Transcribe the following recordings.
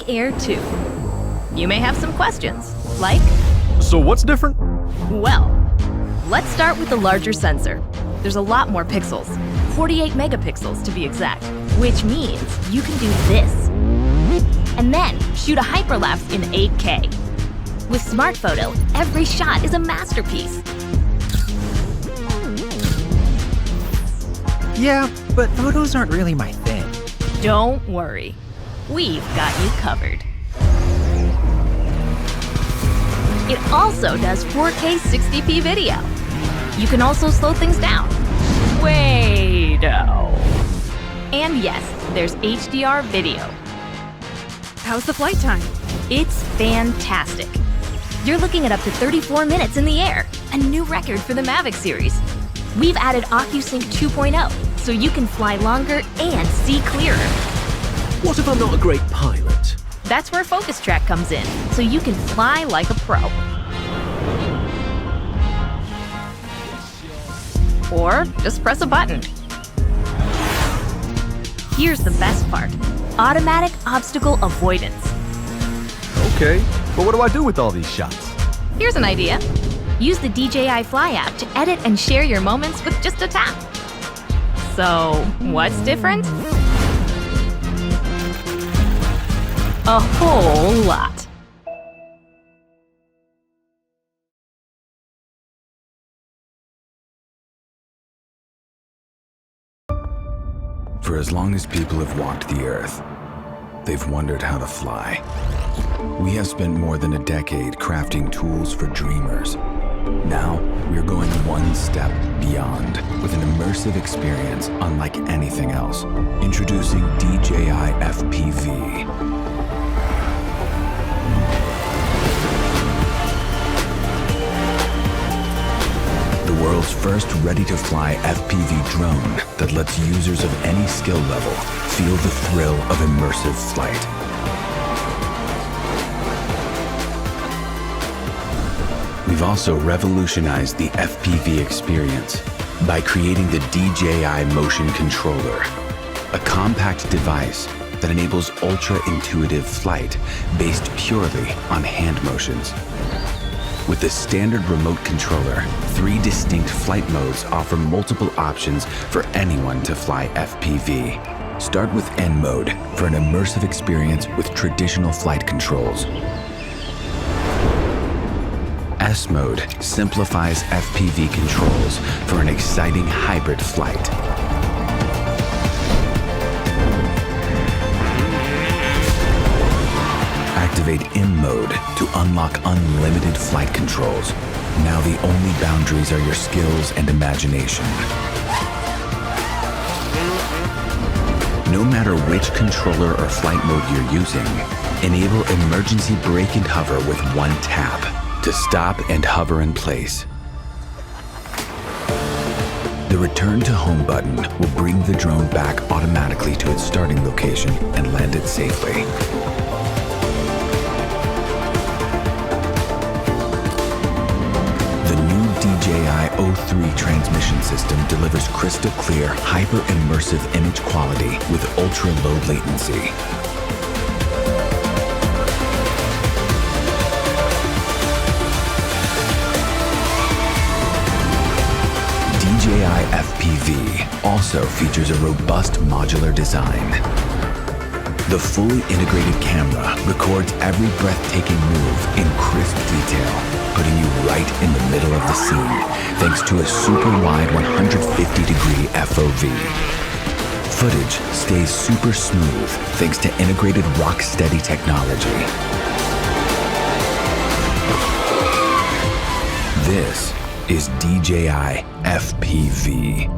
Mavic Air 2. You may have some questions, like, So what's different? well, let's start with the larger sensor. There's a lot more pixels, 48 megapixels to be exact, which means you can do this. And then shoot a hyperlapse in 8K. With Smart Photo, every shot is a masterpiece. Yeah, but photos aren't really my thing. Don't worry, we've got you covered. It also does 4K 60p video. You can also slow things down. Way-do. And yes, there's HDR video. How's the flight time? It's fantastic. You're looking at up to 34 minutes in the air, a new record for the Mavic series. We've added OcuSync 2.0, so you can fly longer and see clearer. What if I'm not a great pilot? That's where Focus Track comes in, so you can fly like a pro. Or just press a button. Here's the best part: automatic obstacle avoidance. Okay, but what do I do with all these shots? Here's an idea. Use the DJI Fly app to edit and share your moments with just a tap. So, what's different? A whole lot. For as long as people have walked the earth, they've wondered how to fly. We have spent more than a decade crafting tools for dreamers. Now, we're going one step beyond with an immersive experience unlike anything else. Introducing DJI FPV. The world's first ready-to-fly FPV drone that lets users of any skill level feel the thrill of immersive flight. We've also revolutionized the FPV experience by creating the DJI Motion Controller, a compact device that enables ultra-intuitive flight based purely on hand motions. With the standard remote controller, 3 distinct flight modes offer multiple options for anyone to fly FPV. Start with N mode for an immersive experience with traditional flight controls. S mode simplifies FPV controls for an exciting hybrid flight. Activate M mode to unlock unlimited flight controls. Now the only boundaries are your skills and imagination. No matter which controller or flight mode you're using, enable emergency brake and hover with one tap to stop and hover in place. The Return to Home button will bring the drone back automatically to its starting location and land it safely. DJI O3 transmission system delivers crystal clear, hyper-immersive image quality with ultra-low latency. DJI FPV also features a robust modular design. The fully integrated camera records every breathtaking move in crisp detail, putting you right in the middle of the scene, thanks to a super wide 150-degree FOV. Footage stays super smooth thanks to integrated rock-steady technology. This is DJI FPV.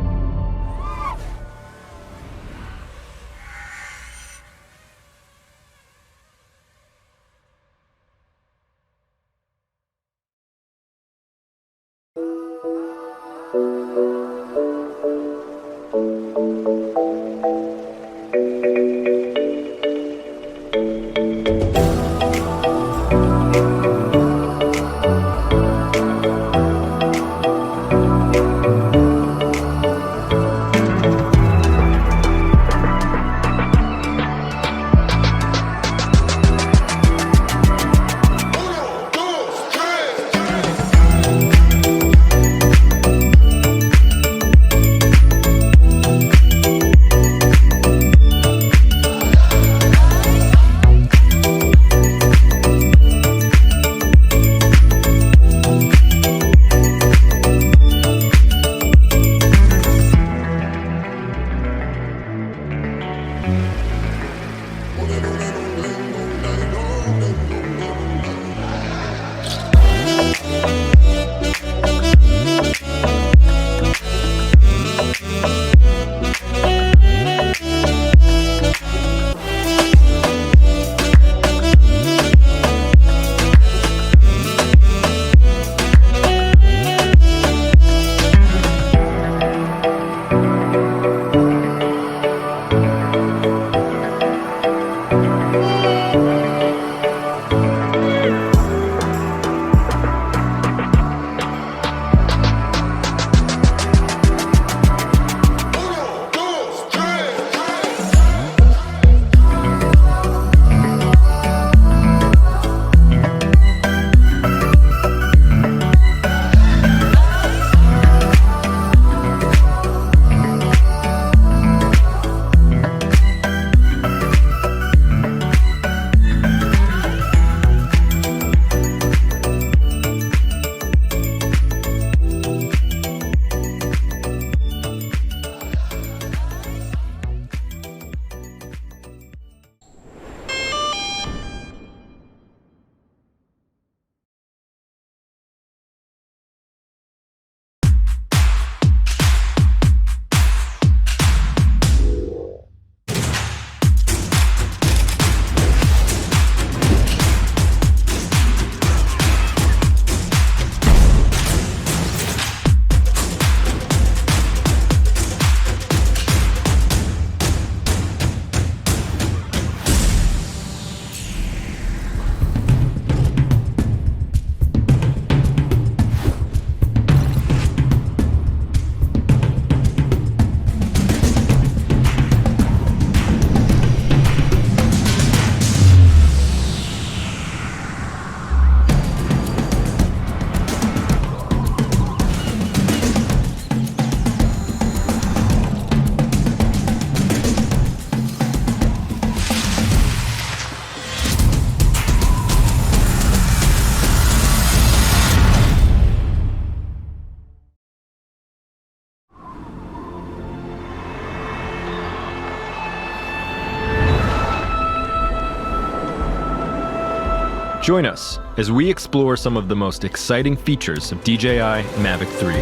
Join us as we explore some of the most exciting features of DJI Mavic 3.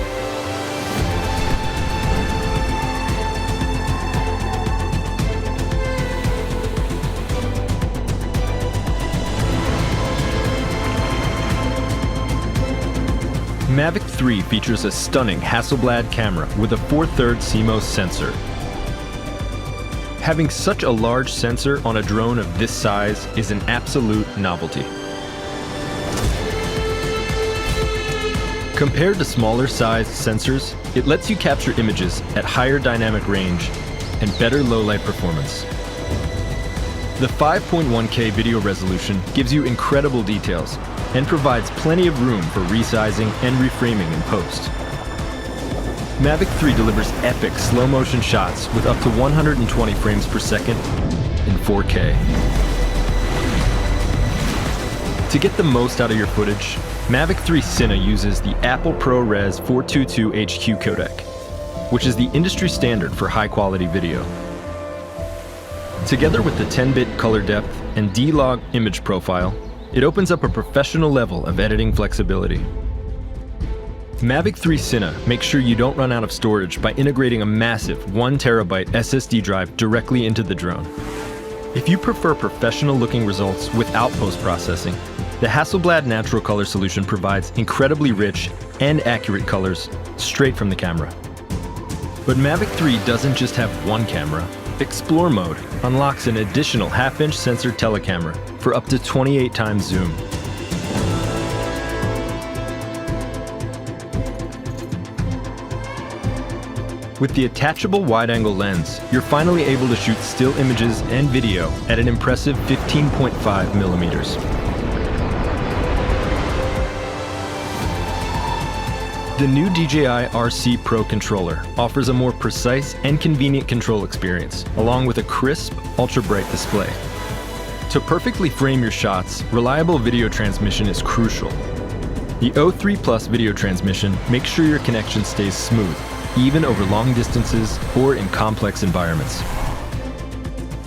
Mavic 3 features a stunning Hasselblad camera with a 4/3 CMOS sensor. Having such a large sensor on a drone of this size is an absolute novelty. Compared to smaller sized sensors, it lets you capture images at higher dynamic range and better low-light performance. The 5.1K video resolution gives you incredible details and provides plenty of room for resizing and reframing in post. Mavic 3 delivers epic slow-motion shots with up to 120 frames per second in 4K. To get the most out of your footage, Mavic 3 Cine uses the Apple ProRes 422 HQ codec, which is the industry standard for high-quality video. Together with the 10-bit color depth and D-Log image profile, it opens up a professional level of editing flexibility. Mavic 3 Cine makes sure you don't run out of storage by integrating a massive 1 terabyte SSD drive directly into the drone. If you prefer professional-looking results without post-processing, the Hasselblad Natural Color solution provides incredibly rich and accurate colors straight from the camera. But Mavic 3 doesn't just have one camera. Explore mode unlocks an additional half-inch sensor telecamera for up to 28 times zoom. With the attachable wide-angle lens, you're finally able to shoot still images and video at an impressive 15.5 millimeters. The new DJI RC Pro controller offers a more precise and convenient control experience, along with a crisp, ultra-bright display. To perfectly frame your shots, reliable video transmission is crucial. The O3 Plus video transmission makes sure your connection stays smooth, even over long distances or in complex environments.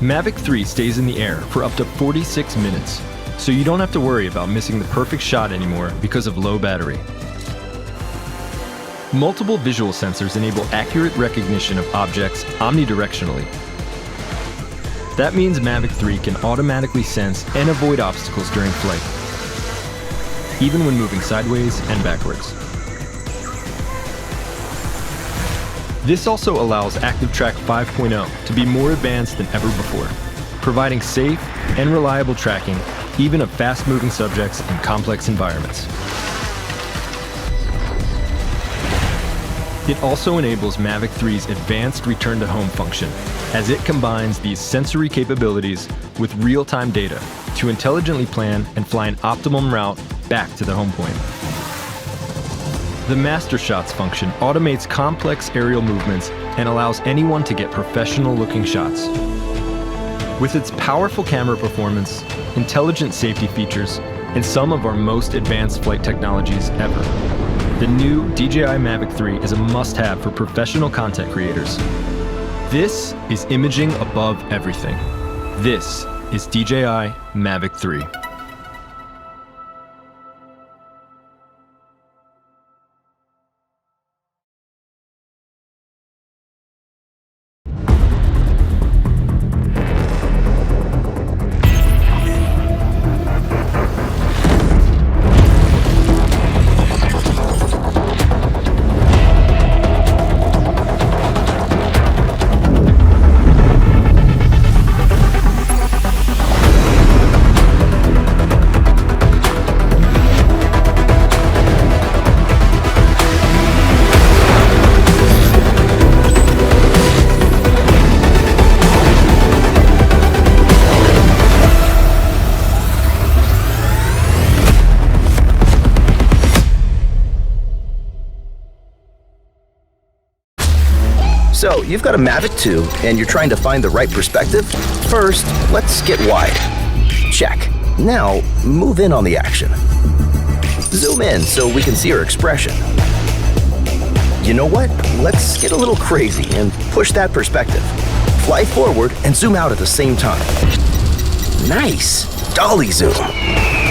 Mavic 3 stays in the air for up to 46 minutes, so you don't have to worry about missing the perfect shot anymore because of low battery. Multiple visual sensors enable accurate recognition of objects omnidirectionally. That means Mavic 3 can automatically sense and avoid obstacles during flight, even when moving sideways and backwards. This also allows ActiveTrack 5.0 to be more advanced than ever before, providing safe and reliable tracking even of fast-moving subjects in complex environments. It also enables Mavic 3's advanced return-to-home function, as it combines these sensory capabilities with real-time data to intelligently plan and fly an optimum route back to the home point. The Master Shots function automates complex aerial movements and allows anyone to get professional-looking shots. With its powerful camera performance, intelligent safety features, and some of our most advanced flight technologies ever, the new DJI Mavic 3 is a must-have for professional content creators. This is imaging above everything. This is DJI Mavic 3. So, you've got a Mavic 2 and you're trying to find the right perspective? First, let's get wide. Check. Now, move in on the action. Zoom in so we can see your expression. You know what? Let's get a little crazy and push that perspective. Fly forward and zoom out at the same time. Nice! Dolly zoom.